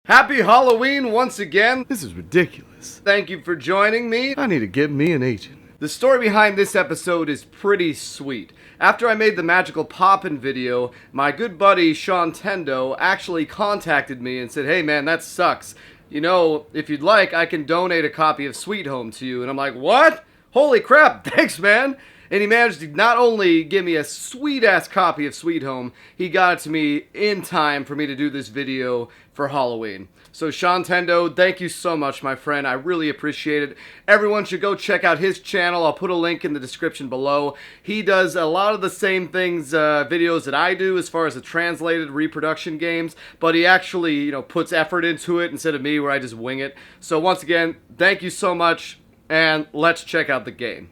Happy Halloween once again. This is ridiculous. Thank you for joining me. I need to get me an agent. The story behind this episode is pretty sweet. After I made the Magical Poppin' video, my good buddy Shauntendo actually contacted me and said, "Hey man, that sucks. You know, if you'd like, I can donate a copy of Sweet Home to you." And I'm like, "What? Holy crap, thanks man." And he managed to not only give me a sweet-ass copy of Sweet Home, he got it to me in time for me to do this video for Halloween. So Shauntendo, thank you so much, my friend. I really appreciate it. Everyone should go check out his channel. I'll put a link in the description below. He does a lot of the same things, videos that I do as far as the translated reproduction games, but he actually, puts effort into it instead of me where I just wing it. So once again, thank you so much, and let's check out the game.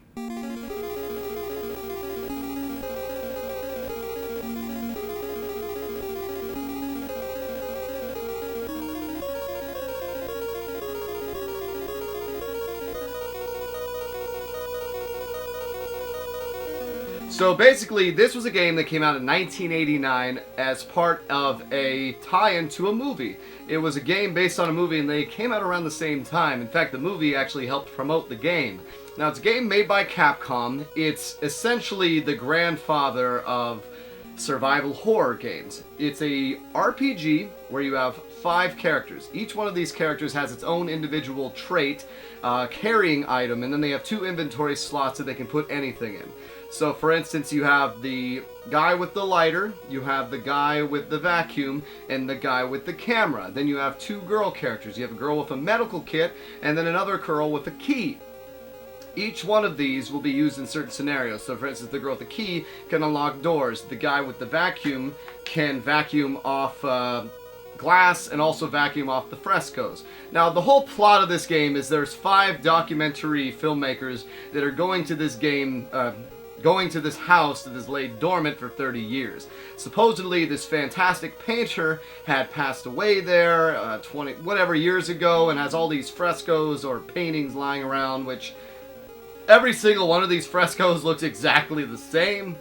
So basically, this was a game that came out in 1989 as part of a tie-in to a movie. It was a game based on a movie, and they came out around the same time. In fact, the movie actually helped promote the game. Now, it's a game made by Capcom. It's essentially the grandfather of survival horror games. It's a RPG where you have 5 characters. Each one of these characters has its own individual trait, carrying item, and then they have 2 inventory slots that they can put anything in. So for instance, you have the guy with the lighter, you have the guy with the vacuum, and the guy with the camera. Then you have 2 girl characters. You have a girl with a medical kit, and then another girl with a key. Each one of these will be used in certain scenarios. So for instance, the girl with the key can unlock doors. The guy with the vacuum can vacuum off glass and also vacuum off the frescoes. Now, the whole plot of this game is there's 5 documentary filmmakers that are going to this game, going to this house that has laid dormant for 30 years. Supposedly, this fantastic painter had passed away there 20 whatever years ago and has all these frescoes or paintings lying around, which every single one of these frescoes looks exactly the same.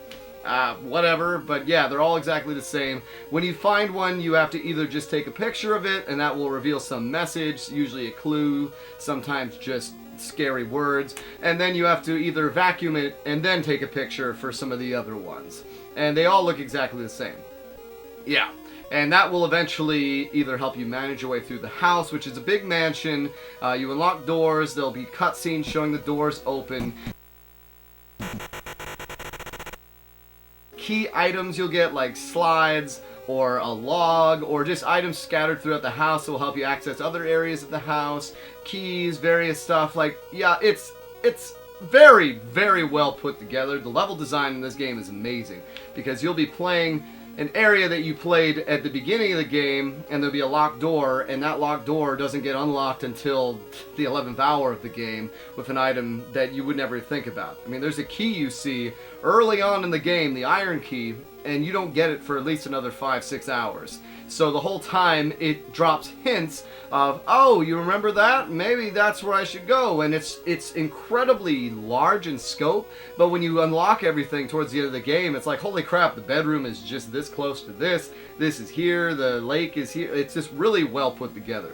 Whatever, but yeah, they're all exactly the same. When you find one, you have to either just take a picture of it, and that will reveal some message, usually a clue, sometimes just scary words, and then you have to either vacuum it and then take a picture for some of the other ones. And they all look exactly the same. Yeah. And that will eventually either help you manage your way through the house, which is a big mansion. You unlock doors, there'll be cutscenes showing the doors open. Key items you'll get, like slides or a log or just items scattered throughout the house that will help you access other areas of the house, keys, various stuff. Like, yeah, it's very, very well put together. The level design in this game is amazing because you'll be playing an area that you played at the beginning of the game, and there'll be a locked door, and that locked door doesn't get unlocked until the 11th hour of the game with an item that you would never think about. I mean, there's a key you see early on in the game, the iron key, and you don't get it for at least another 5-6 hours. So the whole time it drops hints of, oh, you remember that? Maybe that's where I should go. And it's incredibly large in scope, but when you unlock everything towards the end of the game, it's like, holy crap, the bedroom is just this close to this. This is here, the lake is here. It's just really well put together.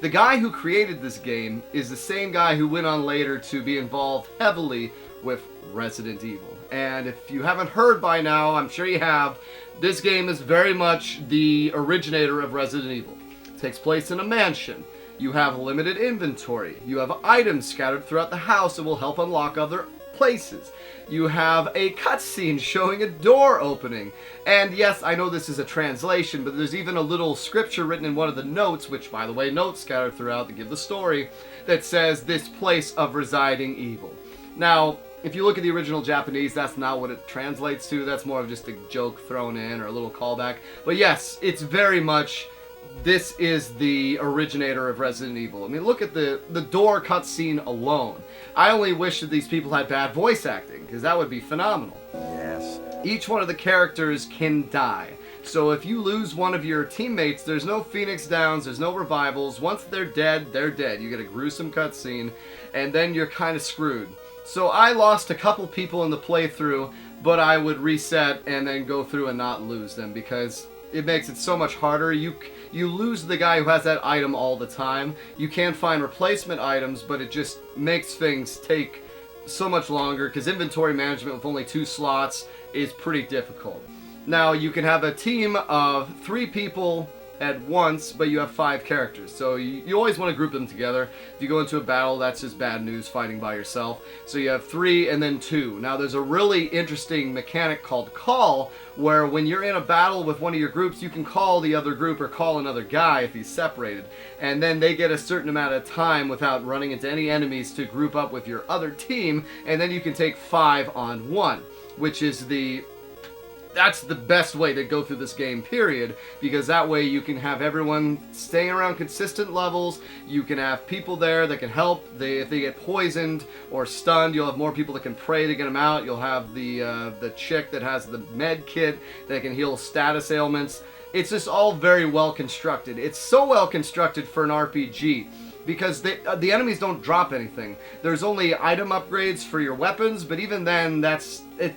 The guy who created this game is the same guy who went on later to be involved heavily with Resident Evil. And if you haven't heard by now, I'm sure you have, this game is very much the originator of Resident Evil. It takes place in a mansion. You have limited inventory. You have items scattered throughout the house that will help unlock other places. You have a cutscene showing a door opening. And yes, I know this is a translation, but there's even a little scripture written in one of the notes, which, by the way, notes scattered throughout to give the story, that says, "This place of residing evil." Now, if you look at the original Japanese, that's not what it translates to. That's more of just a joke thrown in or a little callback. But yes, it's very much, this is the originator of Resident Evil. I mean, look at the door cutscene alone. I only wish that these people had bad voice acting, because that would be phenomenal. Yes. Each one of the characters can die. So if you lose one of your teammates, there's no Phoenix Downs, there's no revivals. Once they're dead, they're dead. You get a gruesome cutscene, and then you're kind of screwed. So I lost a couple people in the playthrough, but I would reset and then go through and not lose them, because it makes it so much harder. You lose the guy who has that item all the time. You can find replacement items, but it just makes things take so much longer because inventory management with only 2 slots is pretty difficult. Now, you can have a team of 3 people at once, but you have 5 characters, so you always want to group them together. If you go into a battle, that's just bad news fighting by yourself. So you have 3 and then 2. Now there's a really interesting mechanic called call, where when you're in a battle with one of your groups, you can call the other group or call another guy if he's separated, and then they get a certain amount of time without running into any enemies to group up with your other team, and then you can take 5 on 1, which is that's the best way to go through this game, period, because that way you can have everyone staying around consistent levels. You can have people there that can help. If they get poisoned or stunned, you'll have more people that can pray to get them out. You'll have the chick that has the med kit that can heal status ailments. It's just all very well constructed. It's so well constructed for an RPG. Because the enemies don't drop anything. There's only item upgrades for your weapons, but even then,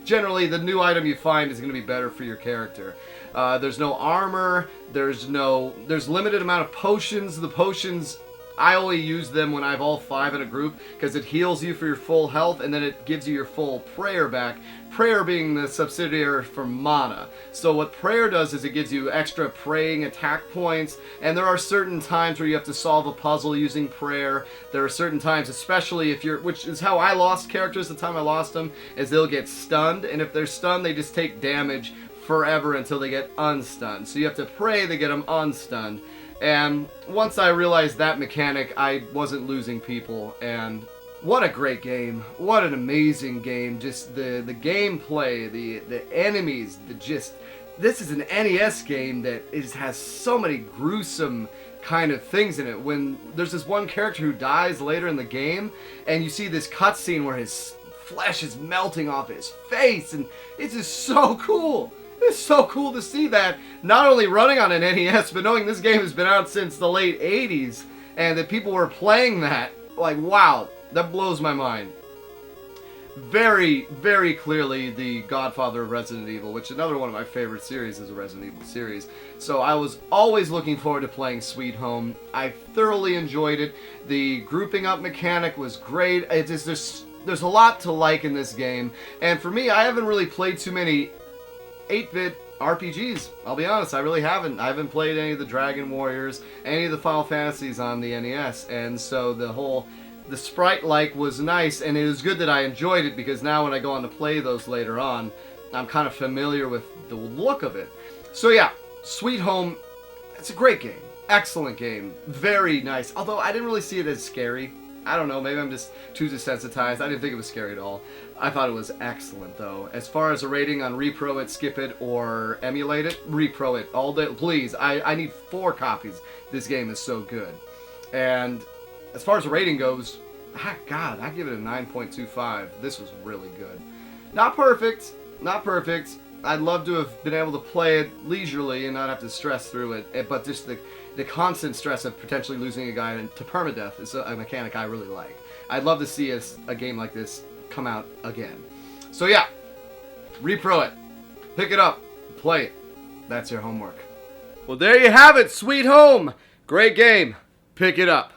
generally the new item you find is going to be better for your character. There's no armor. There's limited amount of potions. The potions, I only use them when I have all 5 in a group because it heals you for your full health, and then it gives you your full prayer back. Prayer being the subsidiary for mana. So what prayer does is it gives you extra praying attack points, and there are certain times where you have to solve a puzzle using prayer. There are certain times, especially which is how I lost characters the time I lost them, is they'll get stunned, and if they're stunned, they just take damage forever until they get unstunned. So you have to pray to get them unstunned. And once I realized that mechanic, I wasn't losing people, and what a great game. What an amazing game. Just the gameplay, the enemies, this is an NES game that has so many gruesome kind of things in it. When there's this one character who dies later in the game, and you see this cutscene where his flesh is melting off his face, and it's just so cool. It's so cool to see that, not only running on an NES, but knowing this game has been out since the late 80s, and that people were playing that. Like, wow, that blows my mind. Very, very clearly the godfather of Resident Evil, which another one of my favorite series is a Resident Evil series. So I was always looking forward to playing Sweet Home. I thoroughly enjoyed it. The grouping up mechanic was great. There's a lot to like in this game. And for me, I haven't really played too many 8-bit RPGs. I'll be honest, I really haven't. I haven't played any of the Dragon Warriors, any of the Final Fantasies on the NES, and so the sprite-like was nice, and it was good that I enjoyed it, because now when I go on to play those later on, I'm kind of familiar with the look of it. So yeah, Sweet Home, it's a great game. Excellent game. Very nice. Although I didn't really see it as scary. I don't know, maybe I'm just too desensitized. I didn't think it was scary at all. I thought it was excellent, though. As far as a rating on repro it, skip it, or emulate it, repro it all day. Please, I need 4 copies. This game is so good. And as far as the rating goes, God, I give it a 9.25. This was really good. Not perfect. Not perfect. I'd love to have been able to play it leisurely and not have to stress through it. But just the constant stress of potentially losing a guy to permadeath is a mechanic I really like. I'd love to see a game like this come out again. So yeah, repro it. Pick it up. Play it. That's your homework. Well, there you have it. Sweet Home. Great game. Pick it up.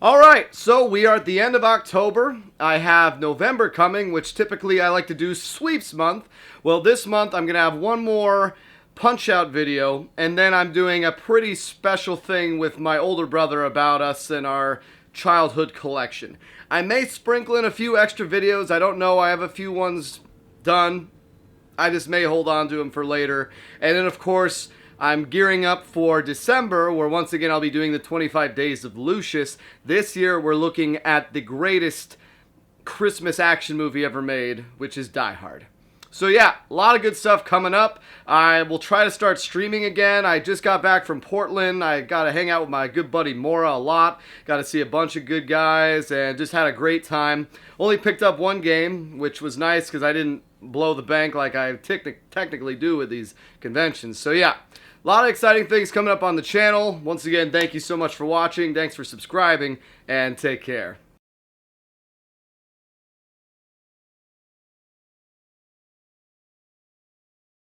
Alright, so we are at the end of October. I have November coming, which typically I like to do Sweeps month. Well, this month I'm going to have one more Punch-Out video, and then I'm doing a pretty special thing with my older brother about us and our childhood collection. I may sprinkle in a few extra videos. I don't know. I have a few ones done. I just may hold on to them for later. And then, of course, I'm gearing up for December, where once again I'll be doing the 25 Days of Lucious. This year we're looking at the greatest Christmas action movie ever made, which is Die Hard. So yeah, a lot of good stuff coming up. I will try to start streaming again. I just got back from Portland. I got to hang out with my good buddy Mora a lot. Got to see a bunch of good guys and just had a great time. Only picked up one game, which was nice because I didn't blow the bank like I technically do with these conventions. So yeah, a lot of exciting things coming up on the channel. Once again, thank you so much for watching. Thanks for subscribing, and take care.